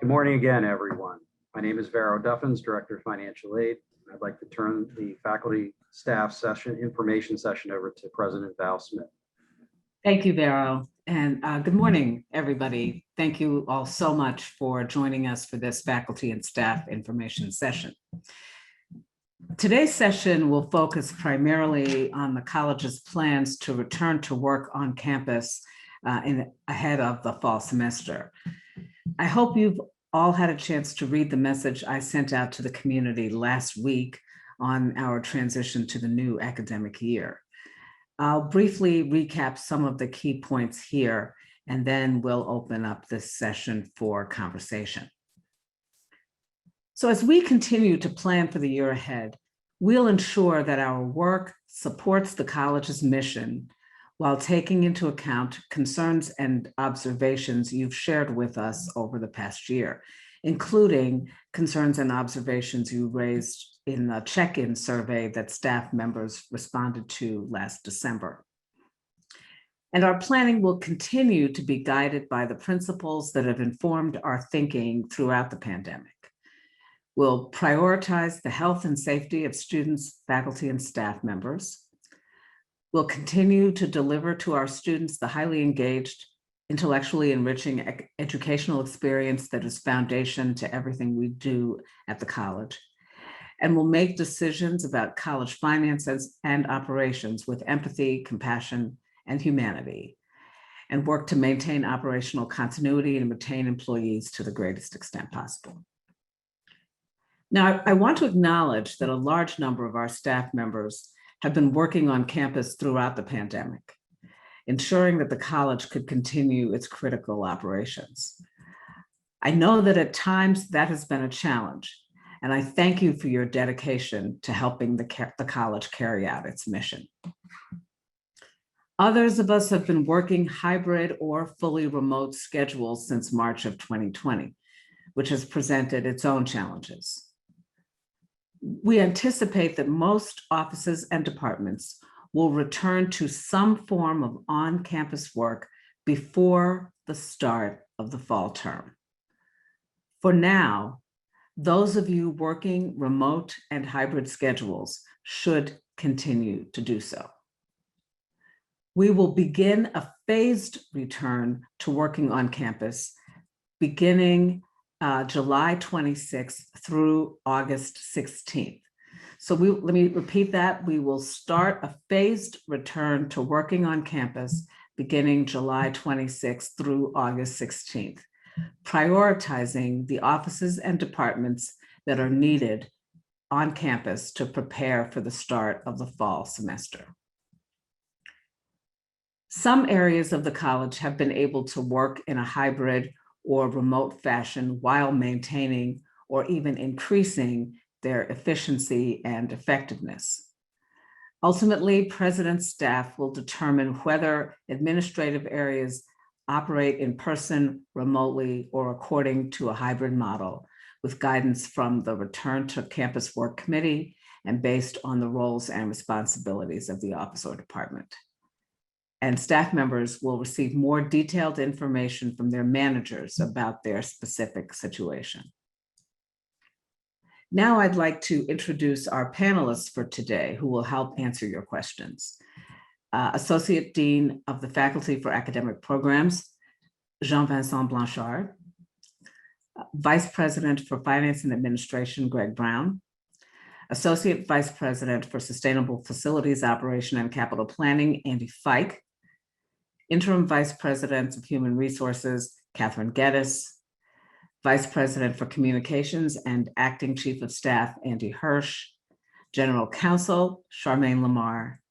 Good morning again, everyone. My name is Vero Duffins, Director of Financial Aid. I'd like to turn the faculty staff session, information session over to President Val Smith. Thank you, Vero, and good morning, everybody. Thank you all so much for joining us for this faculty and staff information session. Today's session will focus primarily on the college's plans to return to work on campus ahead of the fall semester. I hope you've all had a chance to read the message I sent out to the community last week on our transition to the new academic year. I'll briefly recap some of the key points here, and then we'll open up this session for conversation. So as we continue to plan for the year ahead, we'll ensure that our work supports the college's mission while taking into account concerns and observations you've shared with us over the past year, including concerns and observations you raised in the check-in survey that staff members responded to last December. And our planning will continue to be guided by the principles that have informed our thinking throughout the pandemic. We'll prioritize the health and safety of students, faculty, and staff members. We'll continue to deliver to our students the highly engaged, intellectually enriching educational experience that is foundation to everything we do at the college. And we'll make decisions about college finances and operations with empathy, compassion, and humanity, and work to maintain operational continuity and retain employees to the greatest extent possible. Now, I want to acknowledge that a large number of our staff members have been working on campus throughout the pandemic, ensuring that the college could continue its critical operations. I know that at times that has been a challenge, and I thank you for your dedication to helping the college carry out its mission. Others of us have been working hybrid or fully remote schedules since March of 2020, which has presented its own challenges. We anticipate that most offices and departments will return to some form of on-campus work before the start of the fall term. For now, those of you working remote and hybrid schedules should continue to do so. We will begin a phased return to working on campus beginning July 26th through August 16th. So let me repeat that. We will start a phased return to working on campus beginning July 26th through August 16th, prioritizing the offices and departments that are needed on campus to prepare for the start of the fall semester. Some areas of the college have been able to work in a hybrid or remote fashion while maintaining or even increasing their efficiency and effectiveness. Ultimately, President's staff will determine whether administrative areas operate in person, remotely, or according to a hybrid model, with guidance from the Return to Campus Work Committee and based on the roles and responsibilities of the office or department. And staff members will receive more detailed information from their managers about their specific situation. Now I'd like to introduce our panelists for today who will help answer your questions. Associate Dean of the Faculty for Academic Programs, Jean-Vincent Blanchard. Vice President for Finance and Administration, Greg Brown. Associate Vice President for Sustainable Facilities Operation and Capital Planning, Andy Fike. Interim Vice President of Human Resources, Catherine Geddes. Vice President for Communications and Acting Chief of Staff, Andy Hirsch. General Counsel, Charmaine Lamar.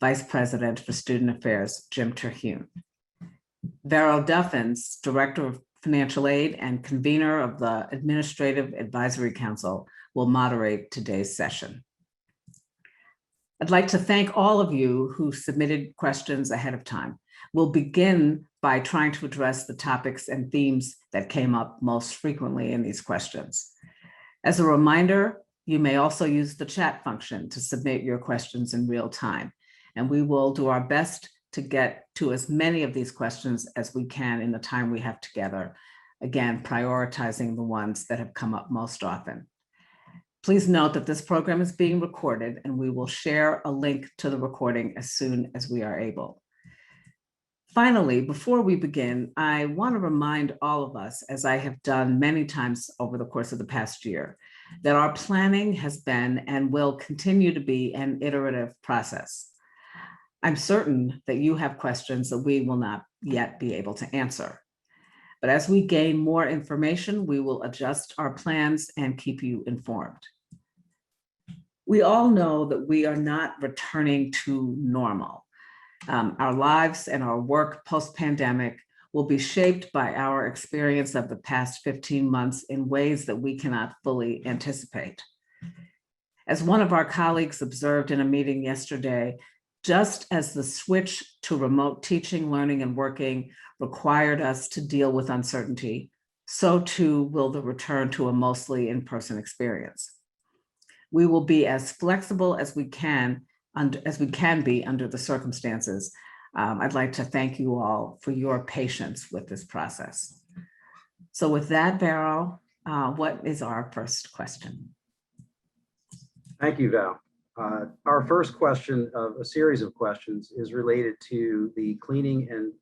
Vice President for Student Affairs, Jim Terhune. Vero Duffins, Director of Financial Aid and convener of the Administrative Advisory Council, will moderate today's session. I'd like to thank all of you who submitted questions ahead of time. We'll begin by trying to address the topics and themes that came up most frequently in these questions. As a reminder, you may also use the chat function to submit your questions in real time, and we will do our best to get to as many of these questions as we can in the time we have together again, prioritizing the ones that have come up most often. Please note that this program is being recorded and we will share a link to the recording as soon as we are able. Finally, before we begin, I want to remind all of us, as I have done many times over the course of the past year, that our planning has been and will continue to be an iterative process. I'm certain that you have questions that we will not yet be able to answer. But as we gain more information, we will adjust our plans and keep you informed. We all know that we are not returning to normal. Our lives and our work post-pandemic will be shaped by our experience of the past 15 months in ways that we cannot fully anticipate. As one of our colleagues observed in a meeting yesterday, just as the switch to remote teaching, learning, and working required us to deal with uncertainty, so too will the return to a mostly in-person experience. We will be as flexible as we can be under the circumstances. I'd like to thank you all for your patience with this process. So with that, Vero, what is our first question? Thank you, Val. Our first question of a series of questions is related to the cleaning and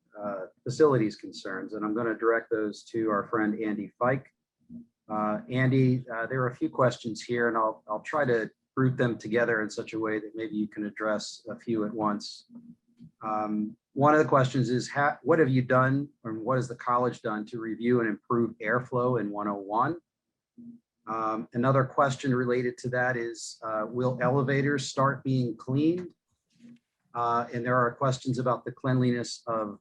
facilities concerns, and I'm going to direct those to our friend Andy Fike. Andy, there are a few questions here, and I'll try to group them together in such a way that maybe you can address a few at once. One of the questions is, what have you done, or what has the college done to review and improve airflow in 101? Another question related to that is, will elevators start being cleaned? And there are questions about the cleanliness of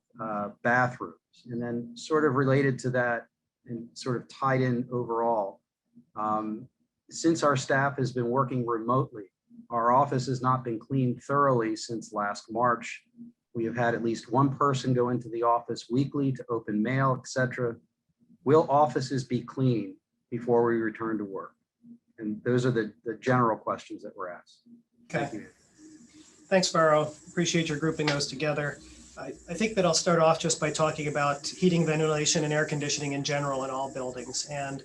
bathrooms. And then sort of related to that and sort of tied in overall, since our staff has been working remotely, our office has not been cleaned thoroughly since last March. We have had at least one person go into the office weekly to open mail, etc. Will offices be cleaned before we return to work? And those are the general questions that were asked. Okay. Thank you. Thanks, Vero. Appreciate your grouping those together. I think that I'll start off just by talking about heating, ventilation, and air conditioning in general in all buildings. And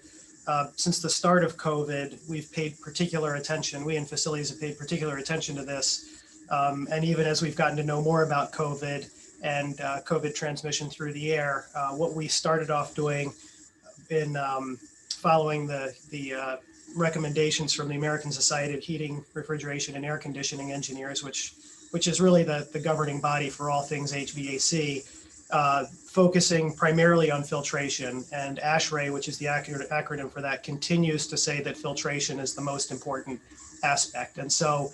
since the start of COVID, we've paid particular attention. We in facilities have paid particular attention to this. And even as we've gotten to know more about COVID and COVID transmission through the air, what we started off doing in following the recommendations from the American Society of Heating, Refrigeration, and Air Conditioning Engineers, which is really the governing body for all things HVAC, focusing primarily on filtration. And ASHRAE, which is the acronym for that, continues to say that filtration is the most important aspect. And so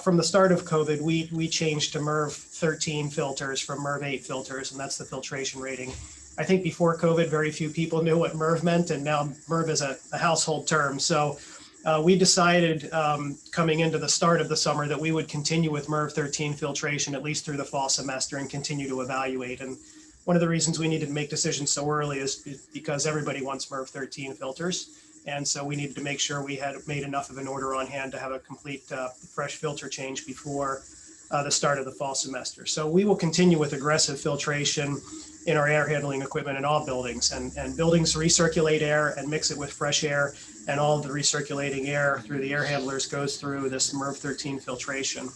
from the start of COVID, we changed to MERV 13 filters from MERV 8 filters, and that's the filtration rating. I think before COVID, very few people knew what MERV meant, and now MERV is a household term. So we decided coming into the start of the summer that we would continue with MERV 13 filtration at least through the fall semester and continue to evaluate. And one of the reasons we needed to make decisions so early is because everybody wants MERV 13 filters. And so we needed to make sure we had made enough of an order on hand to have a complete fresh filter change before the start of the fall semester. So we will continue with aggressive filtration in our air handling equipment in all buildings, and buildings recirculate air and mix it with fresh air, and all of the recirculating air through the air handlers goes through this MERV 13 filtration.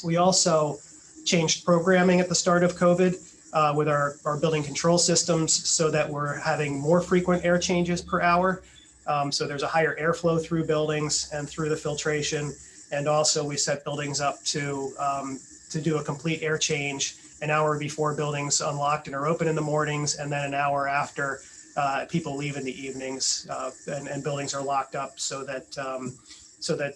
We also changed programming at the start of COVID with our building control systems so that we're having more frequent air changes per hour. So there's a higher airflow through buildings and through the filtration. And also we set buildings up to do a complete air change an hour before buildings unlocked and are open in the mornings, and then an hour after people leave in the evenings and buildings are locked up, so that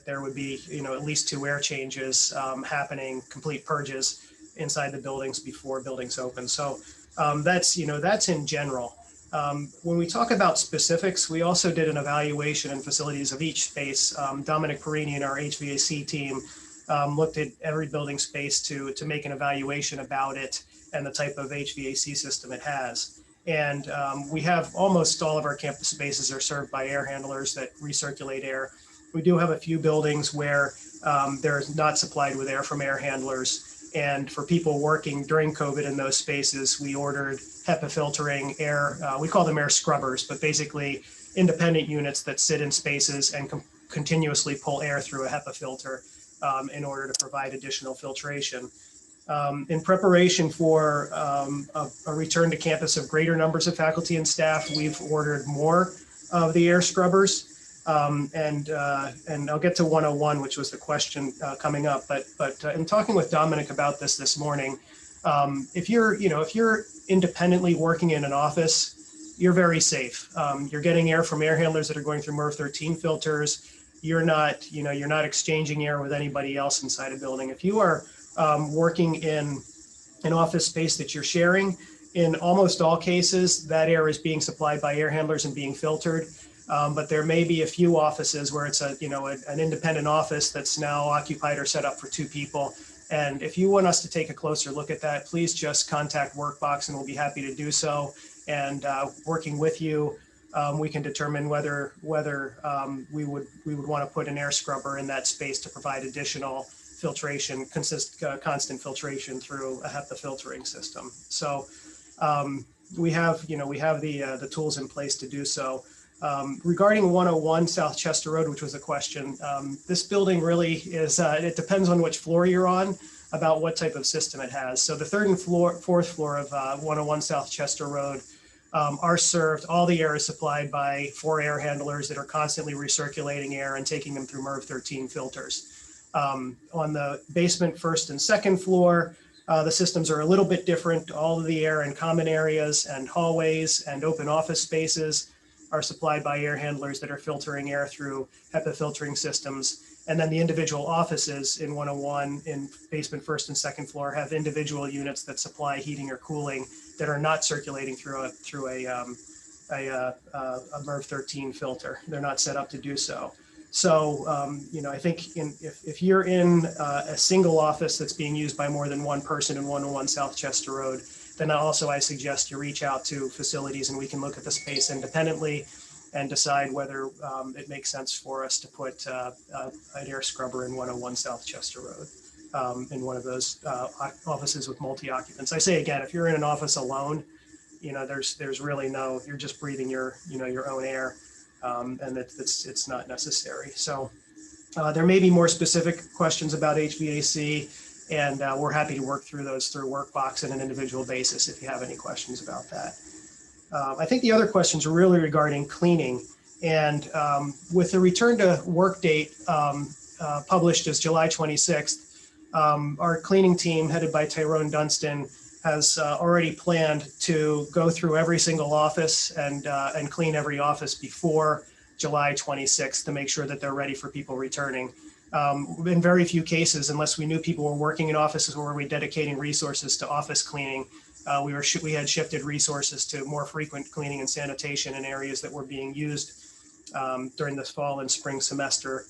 there would be at least 2 air changes happening, complete purges inside the buildings before buildings open. So that's in general. When we talk about specifics, we also did an evaluation in facilities of each space. Dominic Perini and our HVAC team looked at every building space to make an evaluation about it and the type of HVAC system it has. And we have almost all of our campus spaces are served by air handlers that recirculate air. We do have a few buildings where they're not supplied with air from air handlers. And for people working during COVID in those spaces, we ordered HEPA filtering air, we call them air scrubbers, but basically independent units that sit in spaces and continuously pull air through a HEPA filter in order to provide additional filtration. In preparation for a return to campus of greater numbers of faculty and staff, we've ordered more of the air scrubbers. And I'll get to 101, which was the question coming up. But in talking with Dominic about this morning, if you're independently working in an office, you're very safe. You're getting air from air handlers that are going through MERV 13 filters. You're not exchanging air with anybody else inside a building. If you are working in an office space that you're sharing, in almost all cases, that air is being supplied by air handlers and being filtered. But there may be a few offices where it's an independent office that's now occupied or set up for 2 people. And if you want us to take a closer look at that, please just contact Workbox and we'll be happy to do so. And working with you, we can determine whether we would want to put an air scrubber in that space to provide additional filtration, constant filtration through a HEPA filtering system. So we have the tools in place to do so. Regarding 101 South Chester Road, which was a question, this building really is, it depends on which floor you're on about what type of system it has. So the 3rd and 4th floor of 101 South Chester Road are served, all the air is supplied by 4 air handlers that are constantly recirculating air and taking them through MERV 13 filters. On the basement 1st and 2nd floor, the systems are a little bit different. All of the air in common areas and hallways and open office spaces are supplied by air handlers that are filtering air through HEPA filtering systems. And then the individual offices in 101 in basement 1st and 2nd floor have individual units that supply heating or cooling that are not circulating through a MERV 13 filter. They're not set up to do so. So, I think if you're in a single office that's being used by more than one person in 101 South Chester Road, then also I suggest you reach out to facilities and we can look at the space independently and decide whether it makes sense for us to put an air scrubber in 101 South Chester Road in one of those offices with multi-occupants. I say again, if you're in an office alone, there's really you're just breathing your own air. And it's not necessary. So there may be more specific questions about HVAC, and we're happy to work through those through Workbox on an individual basis if you have any questions about that. I think the other questions are really regarding cleaning. And with the return to work date published as July 26th, our cleaning team headed by Tyrone Dunstan has already planned to go through every single office and clean every office before July 26th to make sure that they're ready for people returning. In very few cases, unless we knew people were working in offices where we were dedicating resources to office cleaning, we had shifted resources to more frequent cleaning and sanitation in areas that were being used during this fall and spring semester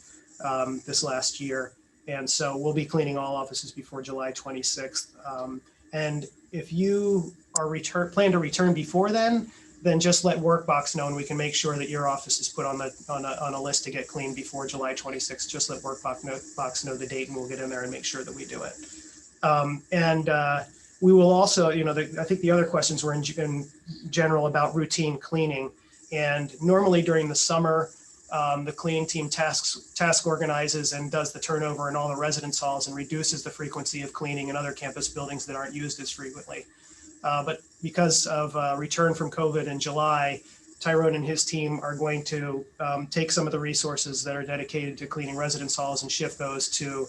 this last year. And so we'll be cleaning all offices before July 26th. And if you plan to return before then just let Workbox know and we can make sure that your office is put on a list to get cleaned before July 26th. Just let Workbox know the date and we'll get in there and make sure that we do it. We will also, I think the other questions were in general about routine cleaning. And normally during the summer, the cleaning team task organizes and does the turnover in all the residence halls and reduces the frequency of cleaning in other campus buildings that aren't used as frequently. But because of return from COVID in July, Tyrone and his team are going to take some of the resources that are dedicated to cleaning residence halls and shift those to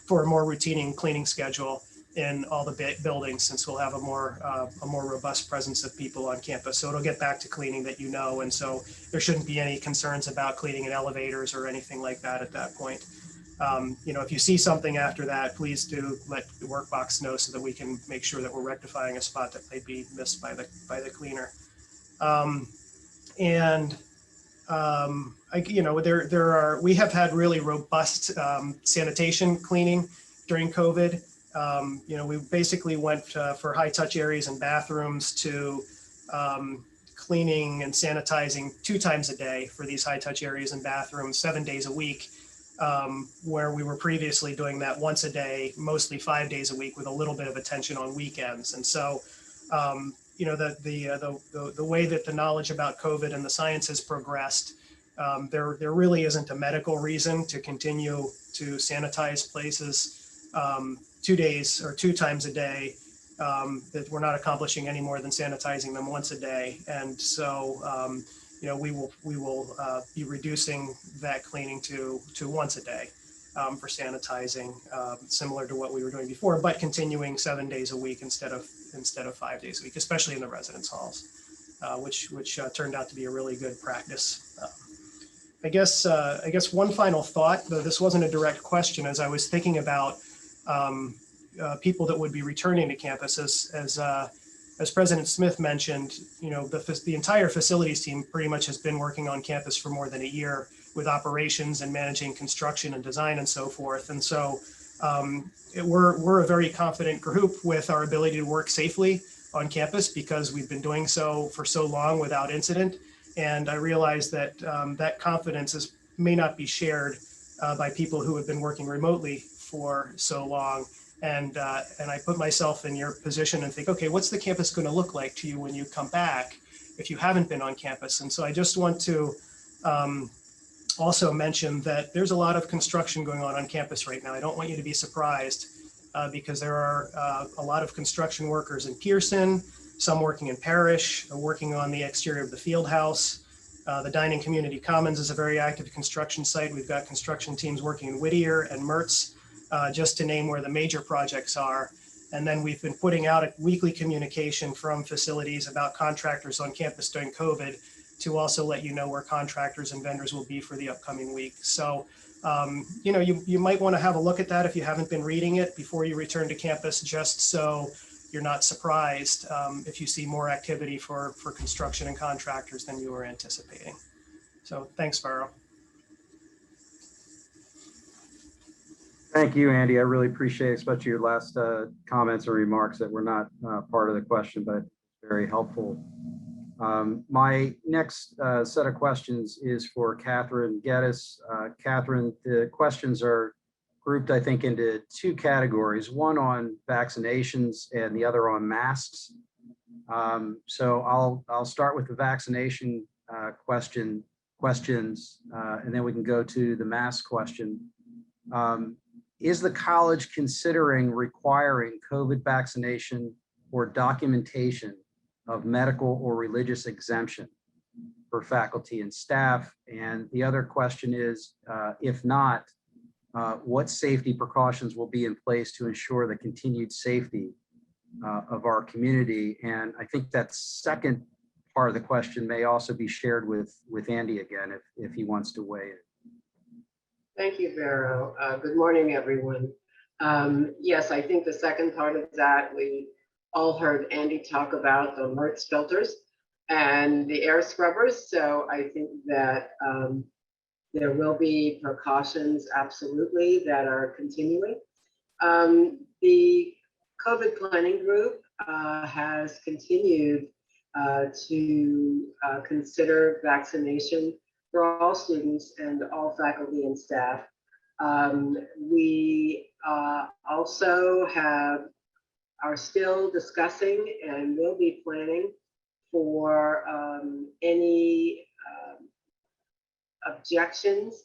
for a more routine cleaning schedule in all the buildings, since we'll have a more robust presence of people on campus. So it'll get back to cleaning that and so there shouldn't be any concerns about cleaning in elevators or anything like that at that point. If you see something after that, please do let the Workbox know so that we can make sure that we're rectifying a spot that might be missed by the cleaner. We have had really robust sanitation cleaning during COVID. We basically went for high touch areas and bathrooms to cleaning and sanitizing 2 times a day for these high touch areas and bathrooms, 7 days a week. where we were previously doing that once a day, mostly 5 days a week, with a little bit of attention on weekends. And so, you know, the way that the knowledge about COVID and the science has progressed, there really isn't a medical reason to continue to sanitize places 2 days or 2 times a day. That we're not accomplishing any more than sanitizing them once a day. And so, you know, we will be reducing that cleaning to once a day for sanitizing, similar to what we were doing before, but continuing 7 days a week instead of 5 days a week, especially in the residence halls, which turned out to be a really good practice. I guess one final thought, though this wasn't a direct question, as I was thinking about people that would be returning to campus, as President Smith mentioned, you know, the entire facilities team pretty much has been working on campus for more than a year with operations and managing construction and design and so forth. And so we're a very confident group with our ability to work safely on campus because we've been doing so for so long without incident. And I realize that that confidence may not be shared by people who have been working remotely for so long. And I put myself in your position and think, okay, what's the campus going to look like to you when you come back if you haven't been on campus? And so I just want to also mention that there's a lot of construction going on campus right now. I don't want you to be surprised because there are a lot of construction workers in Pearson, some working in Parrish, working on the exterior of the field house. The Dining Community Commons is a very active construction site. We've got construction teams working in Whittier and Mertz, just to name where the major projects are. And then we've been putting out a weekly communication from facilities about contractors on campus during COVID to also let you know where contractors and vendors will be for the upcoming week. So, you know, you might want to have a look at that if you haven't been reading it before you return to campus, just so you're not surprised if you see more activity for construction and contractors than you were anticipating. So thanks, Vero. Thank you, Andy. I really appreciate, especially your last comments or remarks that were not part of the question, but very helpful. My next set of questions is for Catherine Geddes. Catherine, the questions are grouped, I think, into 2 categories, one on vaccinations and the other on masks. So I'll start with the vaccination questions, and then we can go to the mask question. Is the college considering requiring COVID vaccination or documentation of medical or religious exemption for faculty and staff? And the other question is, if not, what safety precautions will be in place to ensure the continued safety of our community? And I think that second part of the question may also be shared with Andy again, if he wants to weigh in. Thank you, Vero. Good morning, everyone. Yes, I think the second part of that, we all heard Andy talk about the Mertz filters and the air scrubbers. So I think that there will be precautions, absolutely, that are continuing. The COVID planning group has continued to consider vaccination for all students and all faculty and staff. We also are still discussing and will be planning for any objections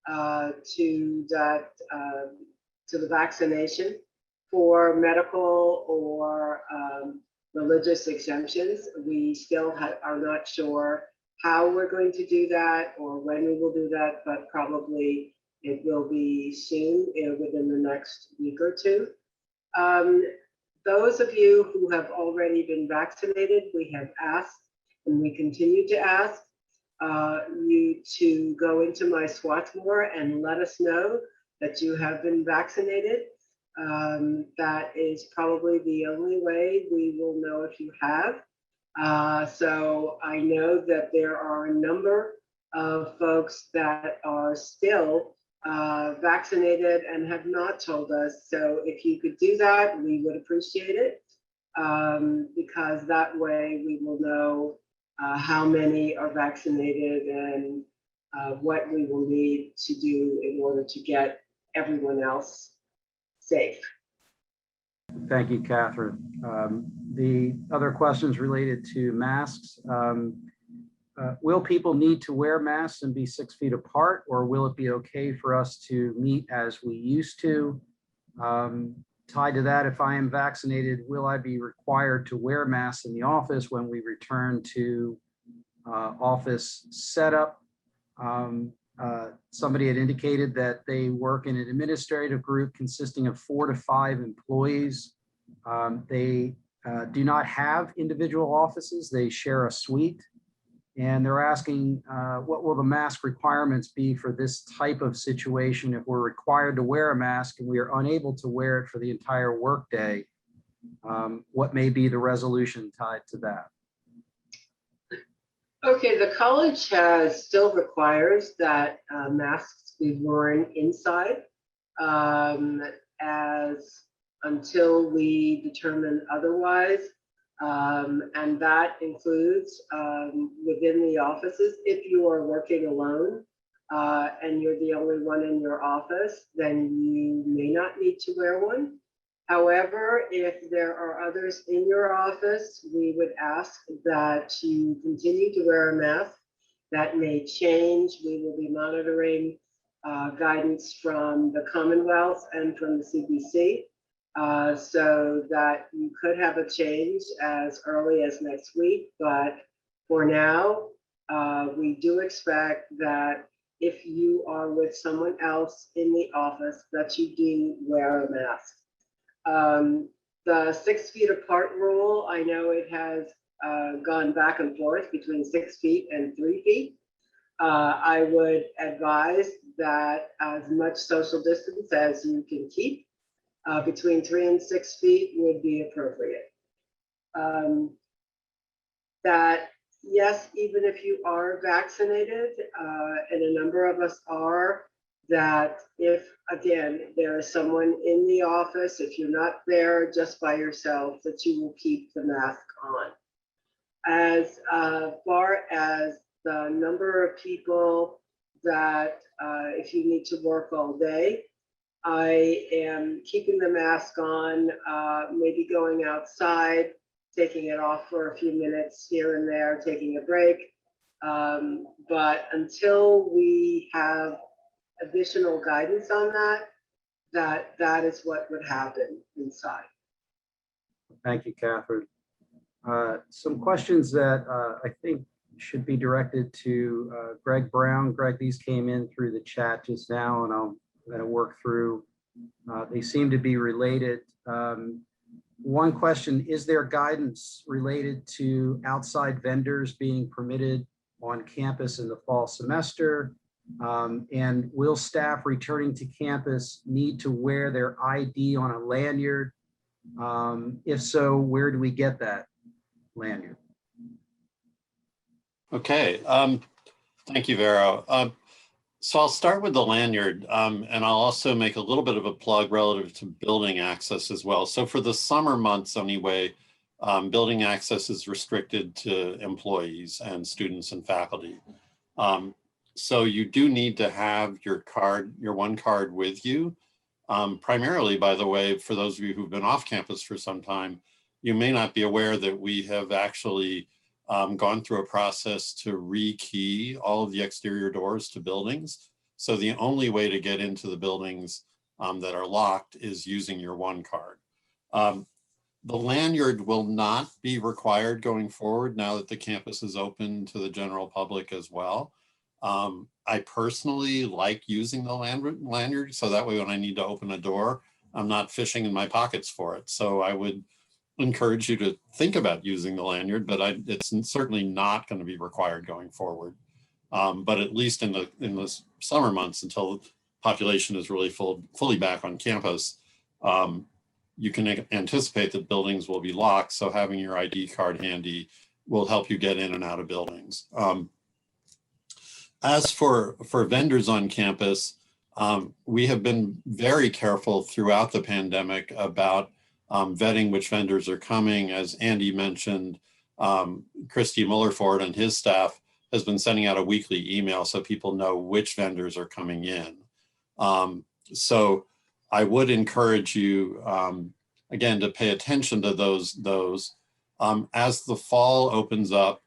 to the vaccination for medical or religious exemptions. We still are not sure how we're going to do that or when we will do that, but probably it will be soon, within the next week or 2. Those of you who have already been vaccinated, we have asked, and we continue to ask you to go into My Swarthmore and let us know that you have been vaccinated. That is probably the only way we will know if you have. So I know that there are a number of folks that are still vaccinated and have not told us. So if you could do that, we would appreciate it, because that way we will know how many are vaccinated and what we will need to do in order to get everyone else safe. Thank you, Catherine. The other questions related to masks. Will people need to wear masks and be 6 feet apart, or will it be okay for us to meet as we used to? Tied to that, if I am vaccinated, will I be required to wear masks in the office when we return to office setup? Somebody had indicated that they work in an administrative group consisting of 4 to 5 employees. They do not have individual offices. They share a suite. And they're asking, what will the mask requirements be for this type of situation if we're required to wear a mask and we are unable to wear it for the entire workday? What may be the resolution tied to that? Okay, the college still requires that masks be worn inside as until we determine otherwise. And that includes within the offices. If you are working alone and you're the only one in your office, then you may not need to wear one. However, if there are others in your office, we would ask that you continue to wear a mask. That may change. We will be monitoring guidance from the Commonwealth and from the CDC. So that you could have a change as early as next week. But for now, we do expect that if you are with someone else in the office, that you do wear a mask. The 6 feet apart rule, I know it has gone back and forth between 6 feet and 3 feet. I would advise that as much social distance as you can keep, between 3 and 6 feet would be appropriate. That yes, even if you are vaccinated, and a number of us are, that if, again, there is someone in the office, if you're not there just by yourself, that you will keep the mask on. As far as the number of people that if you need to work all day, I am keeping the mask on, maybe going outside, taking it off for a few minutes here and there, taking a break. But until we have additional guidance on that is what would happen inside. Thank you, Catherine. Some questions that I think should be directed to Greg Brown. Greg, these came in through the chat just now, and I'm going to work through. They seem to be related. One question, is there guidance related to outside vendors being permitted on campus in the fall semester? And will staff returning to campus need to wear their ID on a lanyard? If so, where do we get that lanyard? Okay, thank you, Vero. So I'll start with the lanyard, and I'll also make a little bit of a plug relative to building access as well. So for the summer months anyway, building access is restricted to employees and students and faculty. So you do need to have your card, your one card with you. Primarily, by the way, for those of you who've been off campus for some time, you may not be aware that we have actually gone through a process to rekey all of the exterior doors to buildings. So the only way to get into the buildings that are locked is using your one card. The lanyard will not be required going forward now that the campus is open to the general public as well. I personally like using the lanyard, so that way when I need to open a door, I'm not fishing in my pockets for it. So I would encourage you to think about using the lanyard, but it's certainly not going to be required going forward. But at least in the summer months, until the population is really fully back on campus, you can anticipate that buildings will be locked. So having your ID card handy will help you get in and out of buildings. As for vendors on campus, we have been very careful throughout the pandemic about vetting which vendors are coming. As Andy mentioned, Christy Mullerford and his staff has been sending out a weekly email so people know which vendors are coming in. So I would encourage you, again, to pay attention to those. As the fall opens up,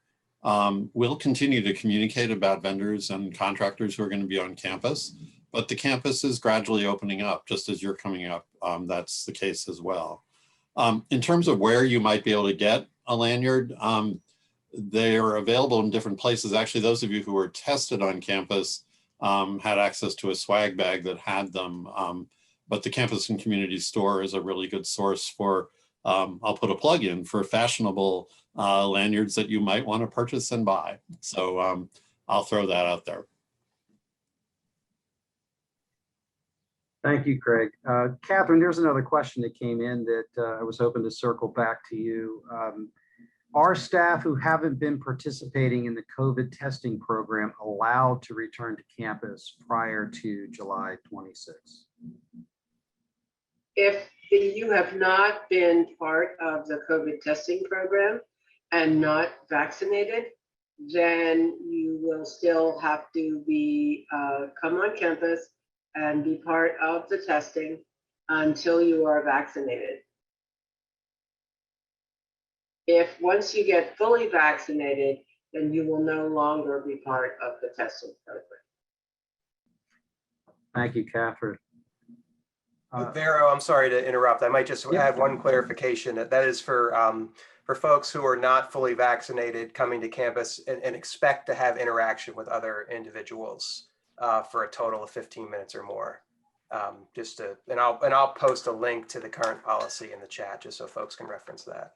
we'll continue to communicate about vendors and contractors who are going to be on campus, but the campus is gradually opening up just as you're coming up. That's the case as well. In terms of where you might be able to get a lanyard, they are available in different places. Actually, those of you who were tested on campus had access to a swag bag that had them. But the campus and community store is a really good source for, I'll put a plug in for fashionable lanyards that you might want to purchase and buy. So I'll throw that out there. Thank you, Craig. Catherine, there's another question that came in that I was hoping to circle back to you. Are staff who haven't been participating in the COVID testing program allowed to return to campus prior to July 26th? If you have not been part of the COVID testing program and not vaccinated, then you will still have to be come on campus and be part of the testing until you are vaccinated. If once you get fully vaccinated, then you will no longer be part of the testing program. Thank you, Catherine. Vero, I'm sorry to interrupt. I might just Yeah. add one clarification. That is for folks who are not fully vaccinated coming to campus and expect to have interaction with other individuals for a total of 15 minutes or more. And I'll post a link to the current policy in the chat just so folks can reference that.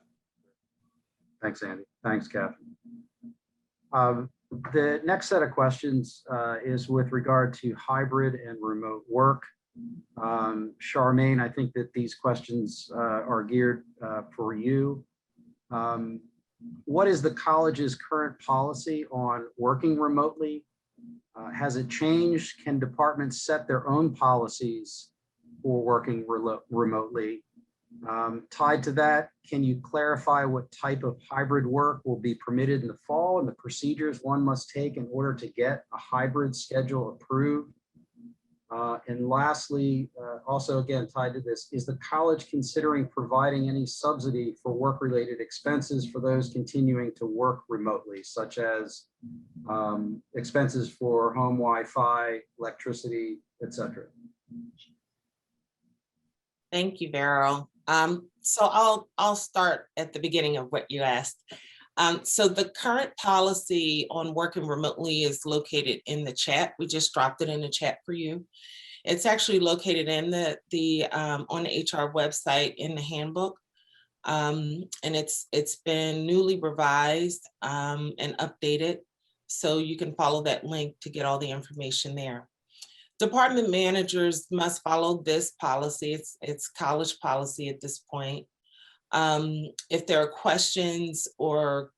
Thanks, Andy. Thanks, Catherine. The next set of questions is with regard to hybrid and remote work. Charmaine, I think that these questions are geared for you. What is the college's current policy on working remotely? Has it changed? Can departments set their own policies for working remotely? Tied to that, can you clarify what type of hybrid work will be permitted in the fall and the procedures one must take in order to get a hybrid schedule approved? And lastly, also again tied to this, is the college considering providing any subsidy for work-related expenses for those continuing to work remotely, such as expenses for home Wi-Fi, electricity, etc.? Thank you, Vero. So I'll start at the beginning of what you asked. So the current policy on working remotely is located in the chat. We just dropped it in the chat for you. It's actually located in the on the HR website in the handbook. And it's been newly revised and updated. So you can follow that link to get all the information there. Department managers must follow this policy. It's college policy at this point. If there are questions or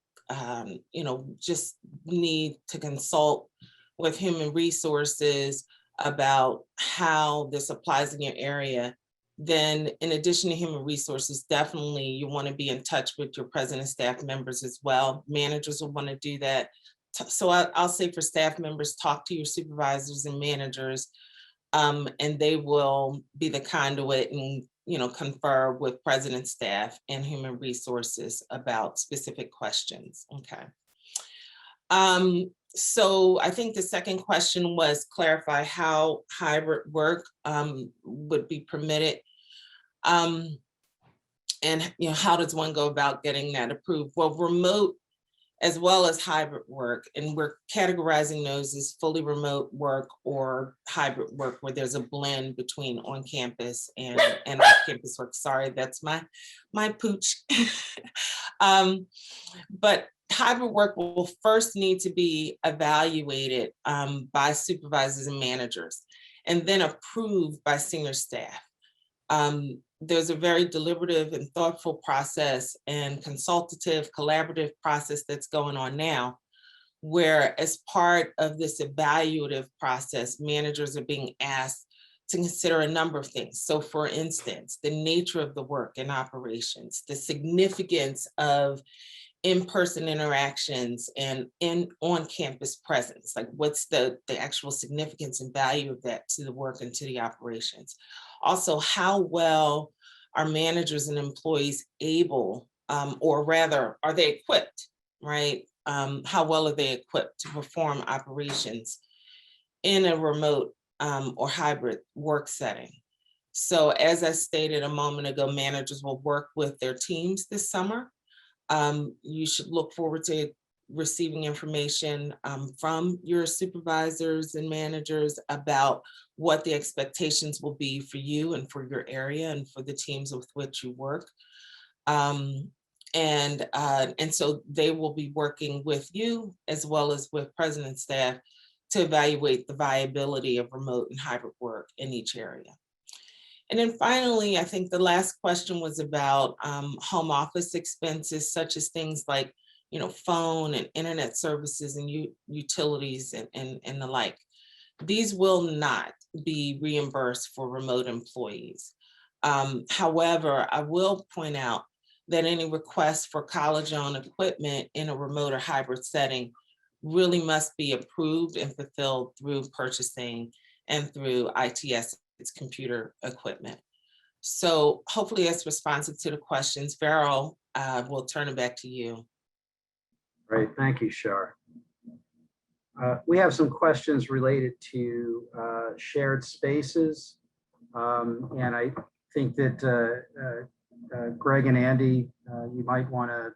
just need to consult with human resources about how this applies in your area, then in addition to human resources, definitely you want to be in touch with your president staff members as well. Managers will want to do that. So I'll say for staff members, talk to your supervisors and managers, and they will be the conduit and confer with president staff and human resources about specific questions. Okay. So I think the second question was clarify how hybrid work would be permitted. And how does one go about getting that approved? Well, remote as well as hybrid work, and we're categorizing those as fully remote work or hybrid work where there's a blend between on campus and off campus work. Sorry, that's my pooch. But hybrid work will first need to be evaluated by supervisors and managers and then approved by senior staff. There's a very deliberative and thoughtful process and consultative, collaborative process that's going on now, where as part of this evaluative process, managers are being asked to consider a number of things. So for instance, the nature of the work and operations, the significance of in-person interactions and on-campus presence. Like what's the actual significance and value of that to the work and to the operations. Also, how well are managers and employees able, or rather, are they equipped, right? How well are they equipped to perform operations in a remote or hybrid work setting? So as I stated a moment ago, managers will work with their teams this summer. You should look forward to receiving information from your supervisors and managers about what the expectations will be for you and for your area and for the teams with which you work. And so they will be working with you as well as with president staff to evaluate the viability of remote and hybrid work in each area. And then finally, I think the last question was about home office expenses, such as things like, phone and internet services and utilities and the like. These will not be reimbursed for remote employees. However, I will point out that any request for college-owned equipment in a remote or hybrid setting really must be approved and fulfilled through purchasing and through ITS, its computer equipment. So hopefully that's responsive to the questions. Vero, we'll turn it back to you. Great, thank you, Shar. We have some questions related to shared spaces. And I think that Greg and Andy, you might want to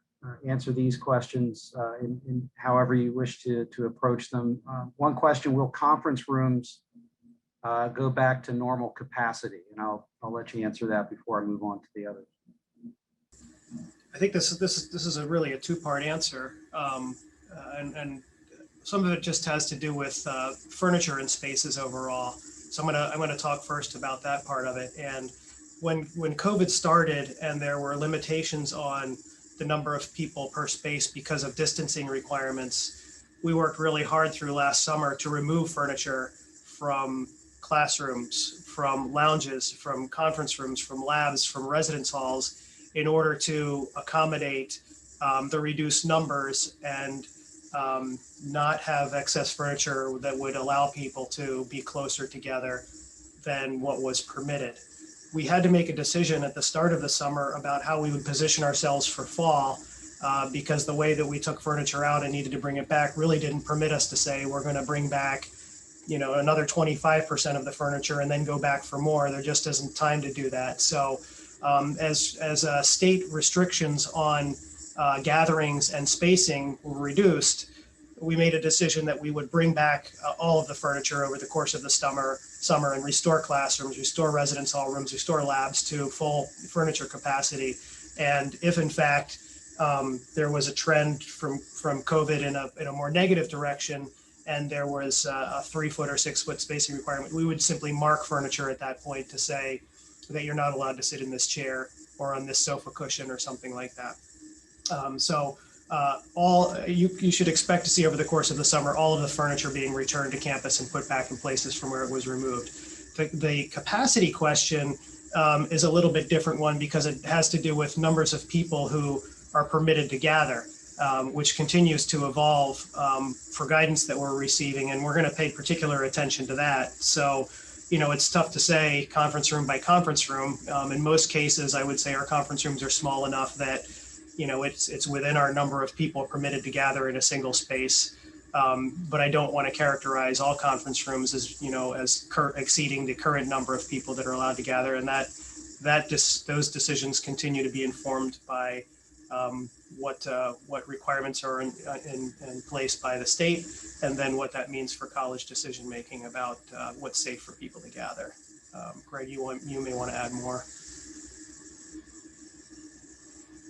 answer these questions in however you wish to approach them. One question, will conference rooms go back to normal capacity? And I'll let you answer that before I move on to the others. I think this is really a two-part answer, and some of it just has to do with furniture and spaces overall. So I'm gonna talk first about that part of it. And when COVID started and there were limitations on the number of people per space because of distancing requirements, we worked really hard through last summer to remove furniture from classrooms, from lounges, from conference rooms, from labs, from residence halls, in order to accommodate the reduced numbers and not have excess furniture that would allow people to be closer together than what was permitted. We had to make a decision at the start of the summer about how we would position ourselves for fall because the way that we took furniture out and needed to bring it back really didn't permit us to say we're going to bring back another 25% of the furniture and then go back for more. There just isn't time to do that. So as state restrictions on gatherings and spacing were reduced, we made a decision that we would bring back all of the furniture over the course of the summer and restore classrooms, restore residence hall rooms, restore labs to full furniture capacity. And if in fact there was a trend from COVID in a more negative direction, and there was a 3-foot or 6-foot spacing requirement, we would simply mark furniture at that point to say that you're not allowed to sit in this chair or on this sofa cushion or something like that. You should expect to see over the course of the summer all of the furniture being returned to campus and put back in places from where it was removed. The capacity question is a little bit different one because it has to do with numbers of people who are permitted to gather, which continues to evolve for guidance that we're receiving, and we're going to pay particular attention to that. So, it's tough to say conference room by conference room. In most cases, I would say our conference rooms are small enough that it's within our number of people permitted to gather in a single space. But I don't want to characterize all conference rooms as exceeding the current number of people that are allowed to gather, and those decisions continue to be informed by what requirements are in place by the state, and then what that means for college decision making about what's safe for people to gather. Greg, you may want to add more.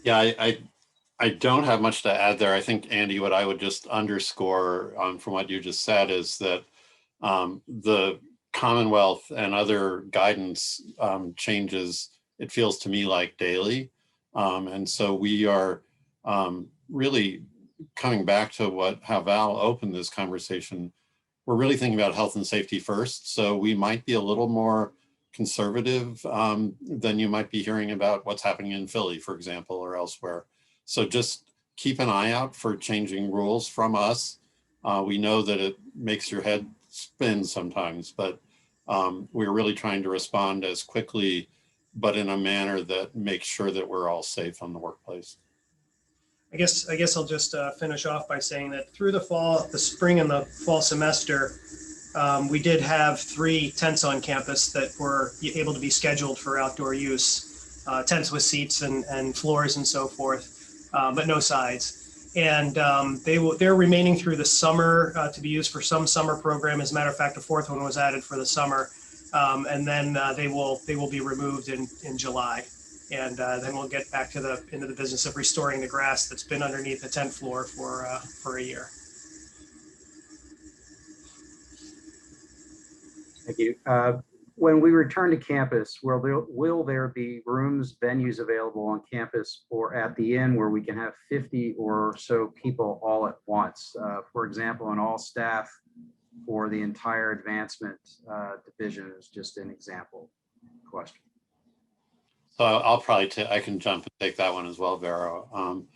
Yeah, I don't have much to add there. I think, Andy, what I would just underscore from what you just said is that the Commonwealth and other guidance changes, it feels to me like daily. And so we are really coming back to how Val opened this conversation. We're really thinking about health and safety first. So we might be a little more conservative than you might be hearing about what's happening in Philly, for example, or elsewhere. So just keep an eye out for changing rules from us. We know that it makes your head spin sometimes, but we're really trying to respond as quickly, but in a manner that makes sure that we're all safe on the workplace. I guess I'll just finish off by saying that through the spring and the fall semester, we did have 3 tents on campus that were able to be scheduled for outdoor use, tents with seats and floors and so forth, but no sides. And they're remaining through the summer to be used for some summer program. As a matter of fact, the 4th one was added for the summer, and then they will be removed in July. And then we'll get back to into the business of restoring the grass that's been underneath the tent floor for a year. Thank you. When we return to campus, will there be rooms, venues available on campus or at the inn where we can have 50 or so people all at once? For example, an all staff for the entire advancement division is just an example question. So I'll probably I can jump and take that one as well, Vero.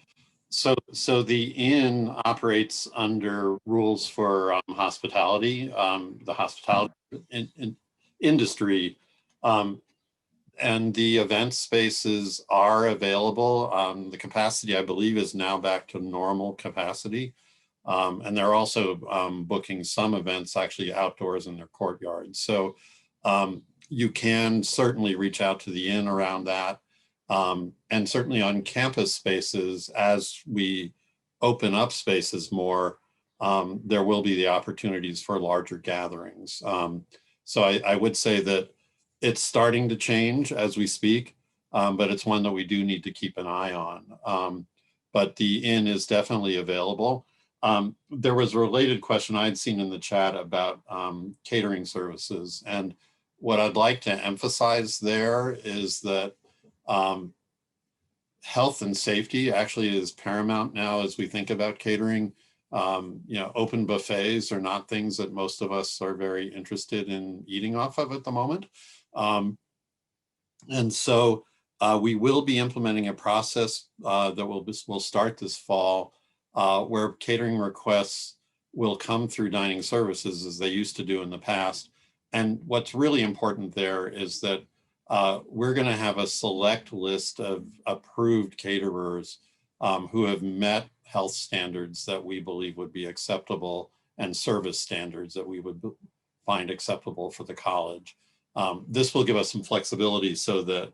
So the inn operates under rules for hospitality, the hospitality industry, and the event spaces are available. The capacity, I believe, is now back to normal capacity. And they're also booking some events actually outdoors in their courtyard. So you can certainly reach out to the inn around that. And certainly on campus spaces, as we open up spaces more, there will be the opportunities for larger gatherings. So I would say that it's starting to change as we speak, but it's one that we do need to keep an eye on. But the inn is definitely available. There was a related question I'd seen in the chat about catering services. And what I'd like to emphasize there is that health and safety actually is paramount now as we think about catering. Open buffets are not things that most of us are very interested in eating off of at the moment. And so we will be implementing a process that will start this fall where catering requests will come through dining services as they used to do in the past. And what's really important there is that we're going to have a select list of approved caterers who have met health standards that we believe would be acceptable and service standards that we would find acceptable for the college. This will give us some flexibility so that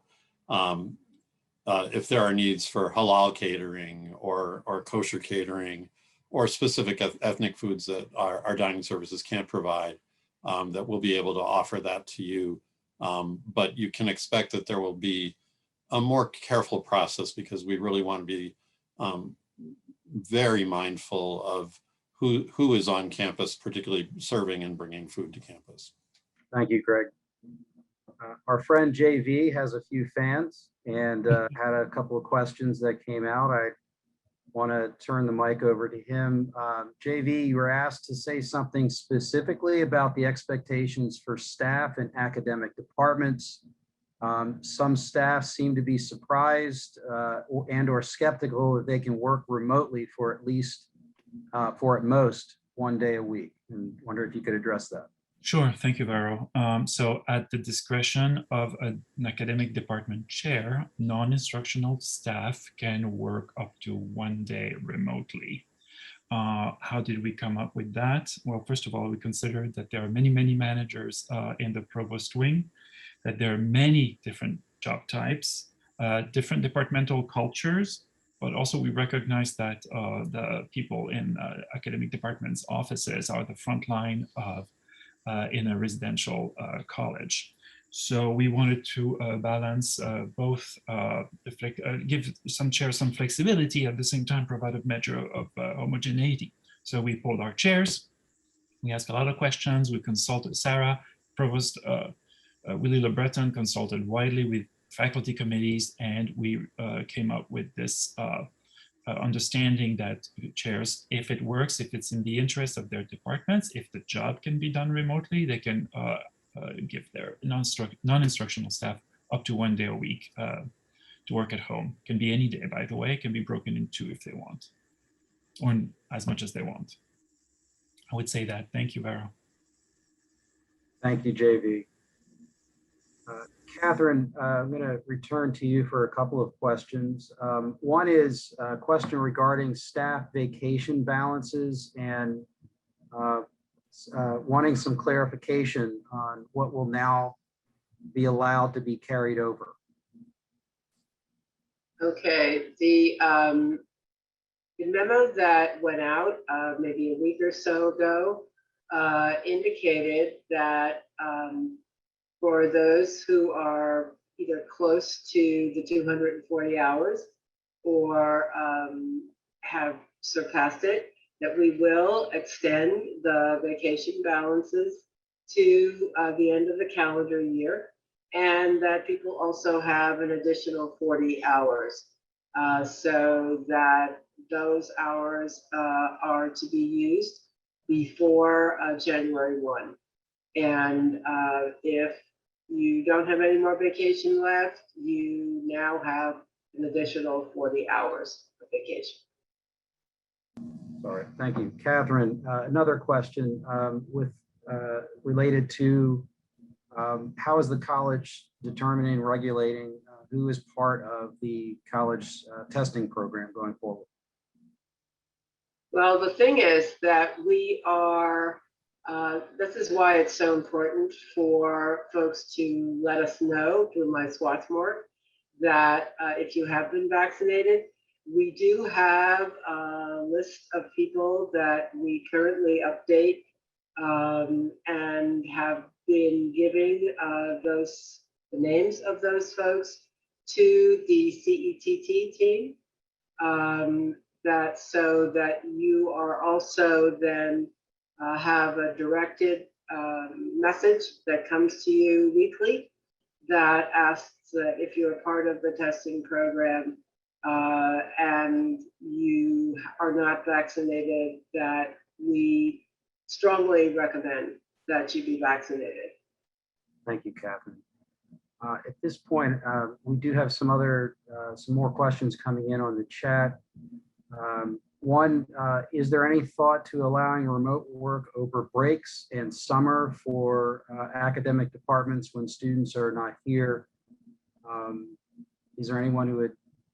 if there are needs for halal catering or kosher catering or specific ethnic foods that our dining services can't provide, that we'll be able to offer that to you. But you can expect that there will be a more careful process because we really want to be very mindful of who is on campus, particularly serving and bringing food to campus. Thank you, Greg. Our friend JV has a few fans and had a couple of questions that came out. I want to turn the mic over to him. JV, you were asked to say something specifically about the expectations for staff and academic departments. Some staff seem to be surprised and/or skeptical that they can work remotely for at most 1 day a week. And wonder if you could address that. Sure, thank you, Vero. So at the discretion of an academic department chair, non-instructional staff can work up to 1 day remotely. How did we come up with that? Well, first of all, we considered that there are many, many managers in the provost wing, that there are many different job types, different departmental cultures, but also we recognize that the people in academic departments' offices are the front line of in a residential college. So we wanted to balance both, give some chairs some flexibility, at the same time provide a measure of homogeneity. So we pulled our chairs, we asked a lot of questions, we consulted Sarah, Provost Willie LeBreton consulted widely with faculty committees, and we came up with this understanding that chairs, if it works, if it's in the interest of their departments, if the job can be done remotely, they can give their non-instructional staff up to 1 day a week to work at home. Can be any day, by the way, can be broken in 2 if they want. on as much as they want. I would say that. Thank you, Vero. Thank you, JV. Catherine, I'm going to return to you for a couple of questions. One is a question regarding staff vacation balances and wanting some clarification on what will now be allowed to be carried over. Okay, the memo that went out maybe a week or so ago indicated that for those who are either close to the 240 hours or have surpassed it, that we will extend the vacation balances to the end of the calendar year, and that people also have an additional 40 hours so that those hours are to be used before January 1. And if you don't have any more vacation left, you now have an additional 40 hours of vacation. Sorry, thank you. Catherine, another question related to how is the college determining, regulating who is part of the college testing program going forward? Well, the thing is that we are, this is why it's so important for folks to let us know through My Swarthmore that if you have been vaccinated, we do have a list of people that we currently update and have been giving the names of those folks to the CETT team. That so that you are also then have a directed message that comes to you weekly that asks if you're part of the testing program and you are not vaccinated, that we strongly recommend that you be vaccinated. Thank you, Catherine. At this point, we do have some more questions coming in on the chat. One, is there any thought to allowing remote work over breaks and summer for academic departments when students are not here? Is there anyone who would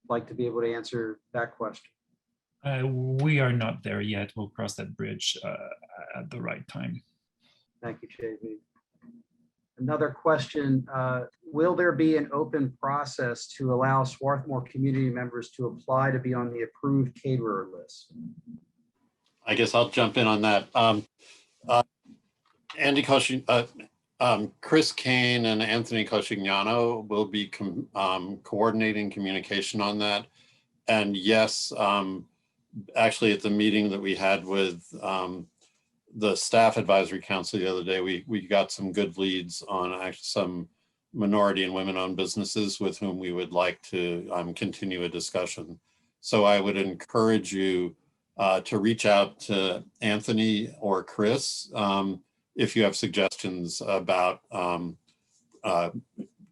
like to be able to answer that question? We are not there yet. We'll cross that bridge at the right time. Thank you, JV. Another question, will there be an open process to allow Swarthmore community members to apply to be on the approved caterer list? I guess I'll jump in on that. Andy Chris Kane and Anthony Coscignano will be coordinating communication on that. And yes, actually at the meeting that we had with the staff advisory council the other day, we got some good leads on actually some minority and women-owned businesses with whom we would like to continue a discussion. So I would encourage you to reach out to Anthony or Chris if you have suggestions about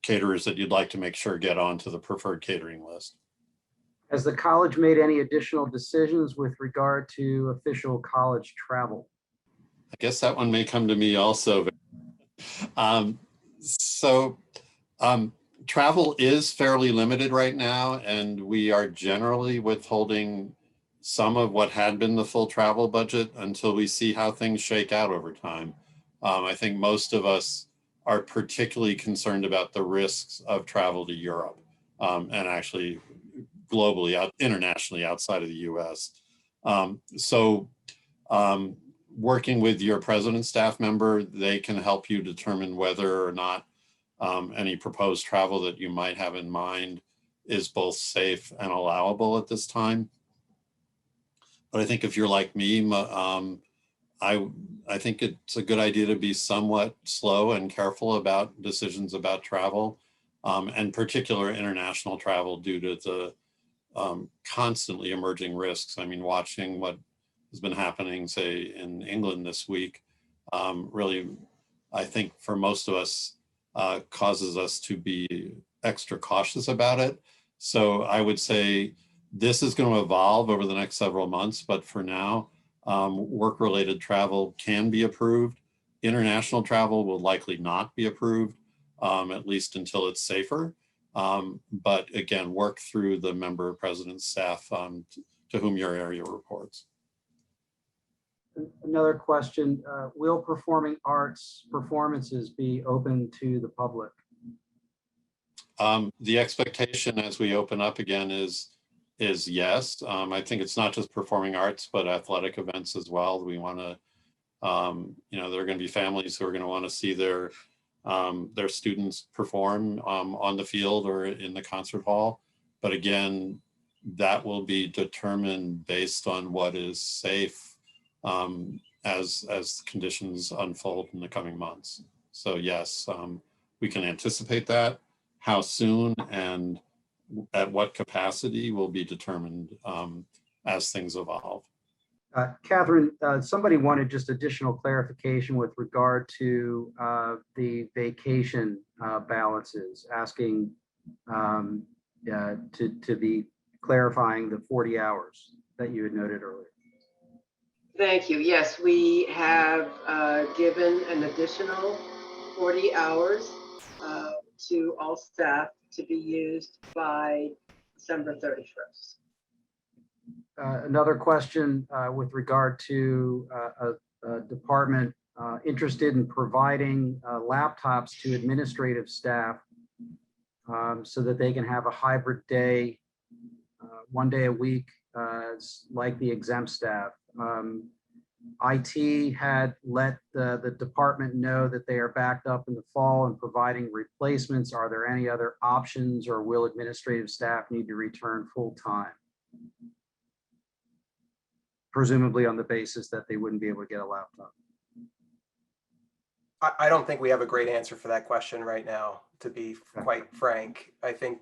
caterers that you'd like to make sure get onto the preferred catering list. Has the college made any additional decisions with regard to official college travel? I guess that one may come to me also. Travel is fairly limited right now, and we are generally withholding some of what had been the full travel budget until we see how things shake out over time. I think most of us are particularly concerned about the risks of travel to Europe and actually globally, internationally outside of the US. Working with your president's staff member, they can help you determine whether or not any proposed travel that you might have in mind is both safe and allowable at this time. But I think if you're like me, I think it's a good idea to be somewhat slow and careful about decisions about travel, and particular international travel due to the constantly emerging risks. I mean, watching what has been happening, say, in England this week, really, I think for most of us, causes us to be extra cautious about it. So I would say This is going to evolve over the next several months, but for now, work-related travel can be approved. International travel will likely not be approved, at least until it's safer. But again, work through the member president's staff to whom your area reports. Another question, will performing arts performances be open to the public? The expectation as we open up again is yes. I think it's not just performing arts, but athletic events as well. We want to, there are going to be families who are going to want to see their students perform on the field or in the concert hall. But again, that will be determined based on what is safe as conditions unfold in the coming months. So yes, we can anticipate that. How soon and at what capacity will be determined as things evolve. Catherine, somebody wanted just additional clarification with regard to the vacation balances, asking to be clarifying the 40 hours that you had noted earlier. Thank you. Yes, we have given an additional 40 hours to all staff to be used by December 31st. Another question with regard to a department interested in providing laptops to administrative staff so that they can have a hybrid day, 1 day a week, like the exempt staff. IT had let the department know that they are backed up in the fall and providing replacements. Are there any other options, or will administrative staff need to return full time? Presumably on the basis that they wouldn't be able to get a laptop. I don't think we have a great answer for that question right now, to be quite frank. I think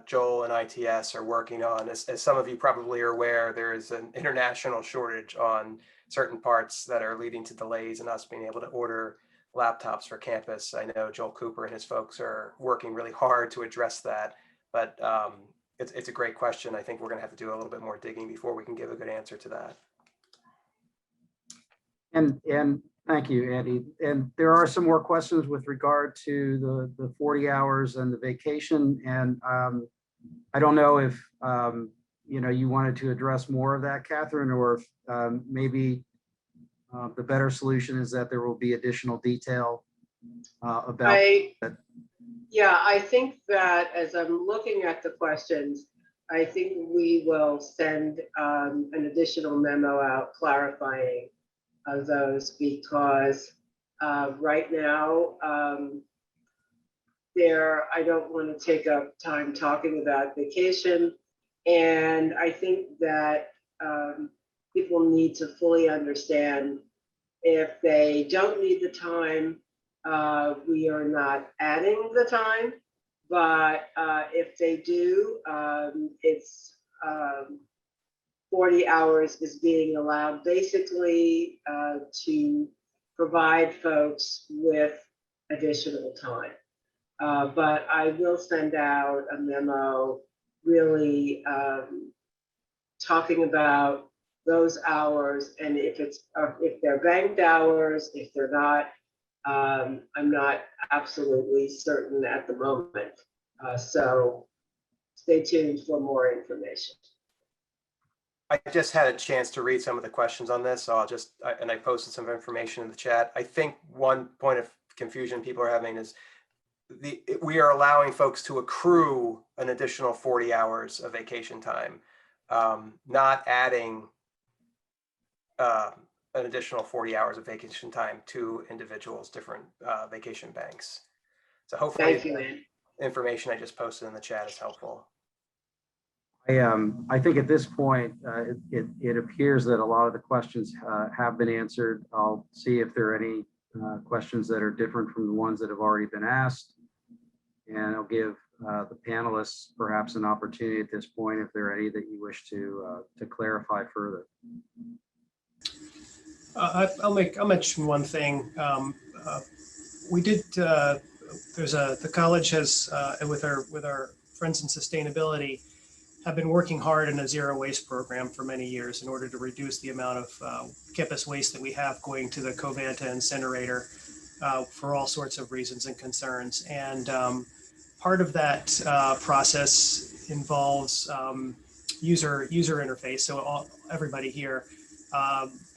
Joel and ITS are working on, as some of you probably are aware, there is an international shortage on certain parts that are leading to delays in us being able to order laptops for campus. I know Joel Cooper and his folks are working really hard to address that, but it's a great question. I think we're going to have to do a little bit more digging before we can give a good answer to that. And thank you, Andy. And there are some more questions with regard to the 40 hours and the vacation. And I don't know if you wanted to address more of that, Catherine, or if maybe the better solution is that there will be additional detail about that. Yeah, I think that as I'm looking at the questions, I think we will send an additional memo out clarifying those, because right now I don't want to take up time talking about vacation, and I think that people need to fully understand if they don't need the time, we are not adding the time, but if they do, it's 40 hours is being allowed basically to provide folks with additional time. But I will send out a memo really talking about those hours, and if they're banked hours, if they're not, I'm not absolutely certain at the moment. So stay tuned for more information. I just had a chance to read some of the questions on this, so I posted some information in the chat. I think one point of confusion people are having is we are allowing folks to accrue an additional 40 hours of vacation time, not adding an additional 40 hours of vacation time to individuals' different vacation banks. So hopefully the information I just posted in the chat is helpful. I think at this point, it appears that a lot of the questions have been answered. I'll see if there are any questions that are different from the ones that have already been asked. And I'll give the panelists perhaps an opportunity at this point if there are any that you wish to clarify further. I'll mention one thing. We did. The college has, with our friends in sustainability, have been working hard in a zero waste program for many years in order to reduce the amount of campus waste that we have going to the Covanta incinerator for all sorts of reasons and concerns. And part of that process involves user interface. So everybody here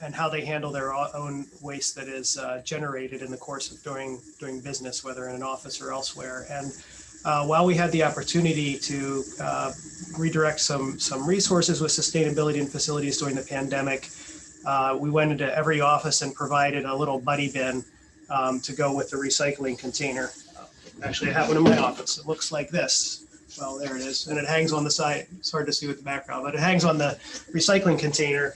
and how they handle their own waste that is generated in the course of doing business, whether in an office or elsewhere. And while we had the opportunity to redirect some resources with sustainability and facilities during the pandemic, we went into every office and provided a little buddy bin to go with the recycling container. Actually, I have one in my office. It looks like this. Well, there it is. And it hangs on the side. It's hard to see with the background, but it hangs on the recycling container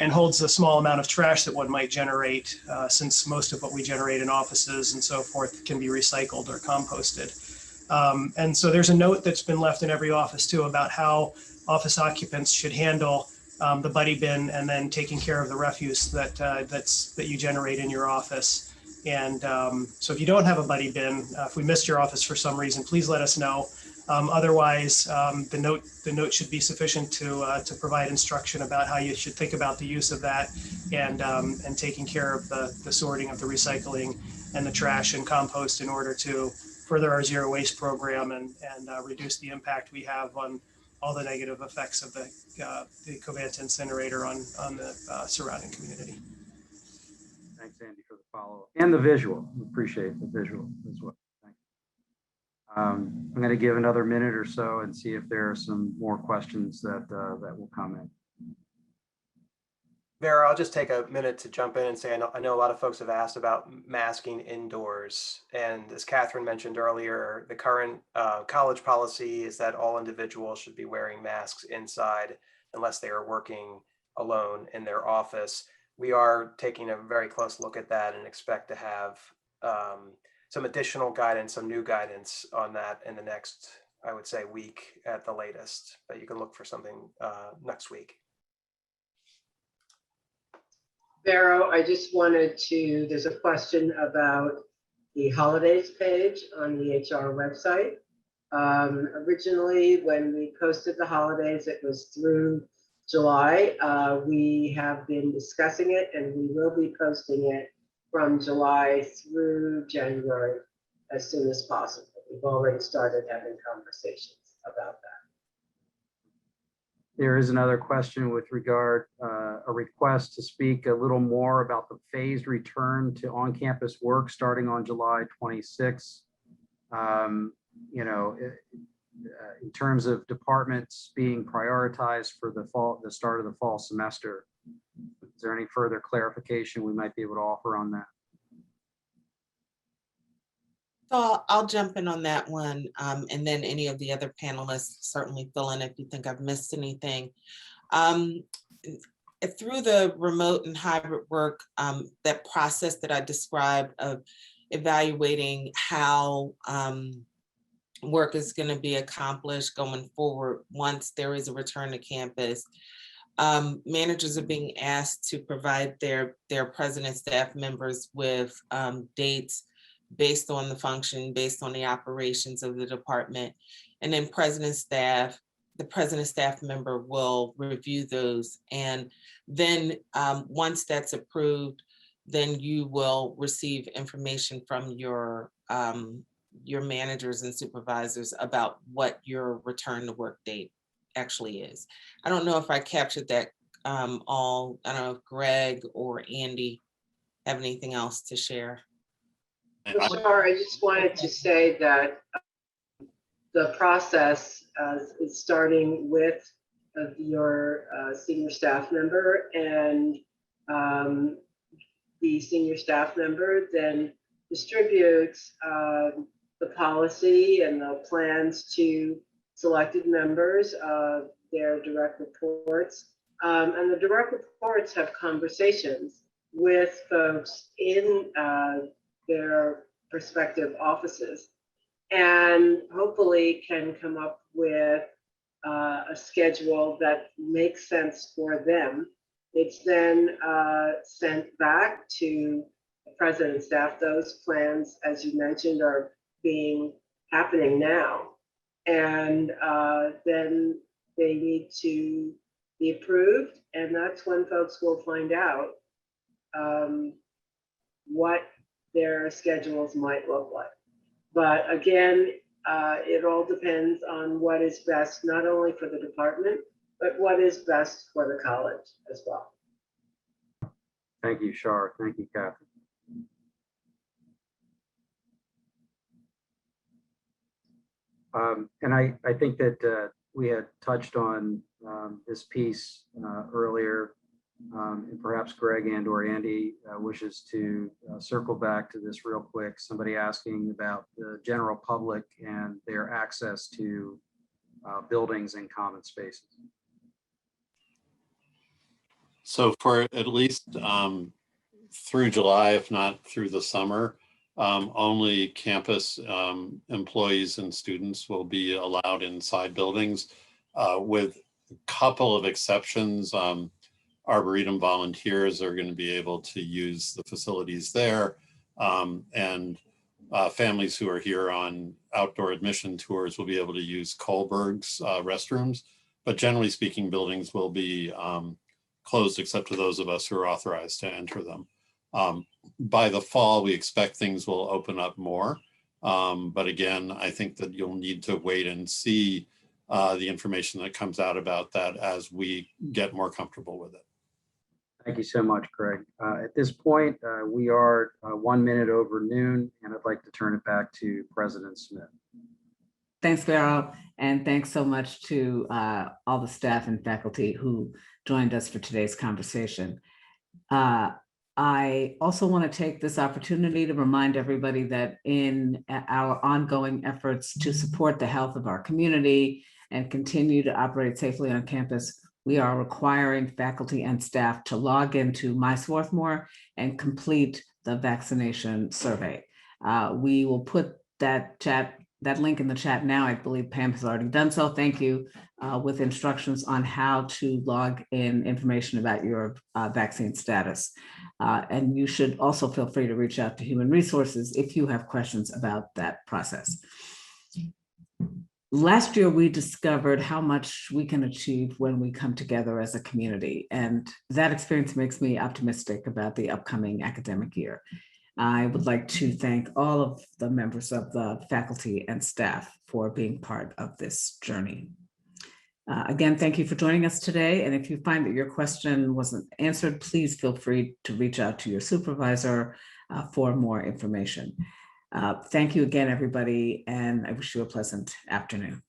and holds a small amount of trash that one might generate, since most of what we generate in offices and so forth can be recycled or composted. And so there's a note that's been left in every office too about how office occupants should handle the buddy bin and then taking care of the refuse that you generate in your office. And so if you don't have a buddy bin, if we missed your office for some reason, please let us know. Otherwise, the note should be sufficient to provide instruction about how you should think about the use of that and taking care of the sorting of the recycling and the trash and compost in order to further our zero waste program and reduce the impact we have on all the negative effects of the Covanta incinerator on the surrounding community. Thanks, Andy, for the follow-up and the visual. We appreciate the visual as well. Thank you. I'm going to give another minute or so and see if there are some more questions that will come in. Vera, I'll just take a minute to jump in and say, I know a lot of folks have asked about masking indoors. And as Catherine mentioned earlier, the current college policy is that all individuals should be wearing masks inside unless they are working alone in their office. We are taking a very close look at that and expect to have some additional guidance, some new guidance on that in the next, I would say, week at the latest. But you can look for something next week. Vero, I just wanted to, there's a question about the holidays page on the HR website. Originally, when we posted the holidays, it was through July. We have been discussing it and we will be posting it from July through January as soon as possible. We've already started having conversations about that. There is another question with regard, a request to speak a little more about the phased return to on-campus work starting on July 26. You know, in terms of departments being prioritized for the start of the fall semester. Is there any further clarification we might be able to offer on that? So I'll jump in on that one, and then any of the other panelists certainly fill in if you think I've missed anything. Through the remote and hybrid work, that process that I described of evaluating how work is going to be accomplished going forward once there is a return to campus. Managers are being asked to provide their president staff members with dates based on the function, based on the operations of the department. And then the president staff member will review those. And then once that's approved, then you will receive information from your managers and supervisors about what your return to work date actually is. I don't know if I captured that all. I don't know if Greg or Andy have anything else to share. Sure, I just wanted to say that the process is starting with your senior staff member, and the senior staff member then distributes the policy and the plans to selected members of their direct reports. And the direct reports have conversations with folks in their respective offices and hopefully can come up with a schedule that makes sense for them. It's then sent back to the president and staff. Those plans, as you mentioned, are happening now. And then they need to be approved, and that's when folks will find out what their schedules might look like. But again, it all depends on what is best, not only for the department, but what is best for the college as well. Thank you, Shar. Thank you, Kathy. And I think that we had touched on this piece earlier, and perhaps Greg and or Andy wishes to circle back to this real quick. Somebody asking about the general public and their access to buildings and common spaces. So for at least through July, if not through the summer, only campus employees and students will be allowed inside buildings with a couple of exceptions. Arboretum volunteers are going to be able to use the facilities there, and families who are here on outdoor admission tours will be able to use Kohlberg's restrooms. But generally speaking, buildings will be closed except to those of us who are authorized to enter them. By the fall, we expect things will open up more. But again, I think that you'll need to wait and see the information that comes out about that as we get more comfortable with it. Thank you so much, Greg. At this point, we are 1 minute over noon, and I'd like to turn it back to President Smith. Thanks, Vero, and thanks so much to all the staff and faculty who joined us for today's conversation. I also want to take this opportunity to remind everybody that in our ongoing efforts to support the health of our community and continue to operate safely on campus, we are requiring faculty and staff to log into My Swarthmore and complete the vaccination survey. We will put that link in the chat now. I believe Pam has already done so. Thank you, with instructions on how to log in information about your vaccine status. And you should also feel free to reach out to Human Resources if you have questions about that process. Last year, we discovered how much we can achieve when we come together as a community, and that experience makes me optimistic about the upcoming academic year. I would like to thank all of the members of the faculty and staff for being part of this journey. Again, thank you for joining us today. And if you find that your question wasn't answered, please feel free to reach out to your supervisor for more information. Thank you again, everybody, and I wish you a pleasant afternoon.